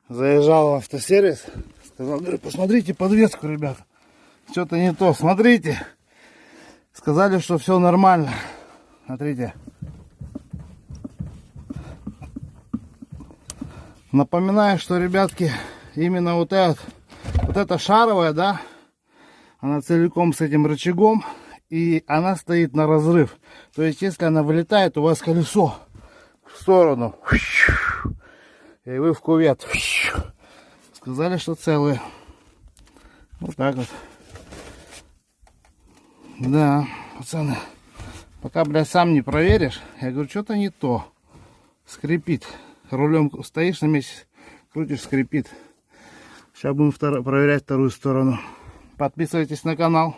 Заезжал в автосервис, сказал, говорю, посмотрите подвеску, ребята. Что-то не то, смотрите. Сказали, что все нормально. Смотрите. Напоминаю, что, ребятки, именно вот эта шаровая, да, она целиком с этим рычагом, и она стоит на разрыв. То есть, если она вылетает, у вас колесо в сторону, и вы в кувет. Сказали, что целые. Вот так вот. Да, пацаны, пока, блядь, сам не проверишь, я говорю, что-то не то. Скрипит. Рулем стоишь на месте, крутишь, скрипит. Сейчас будем проверять вторую сторону. Подписывайтесь на канал.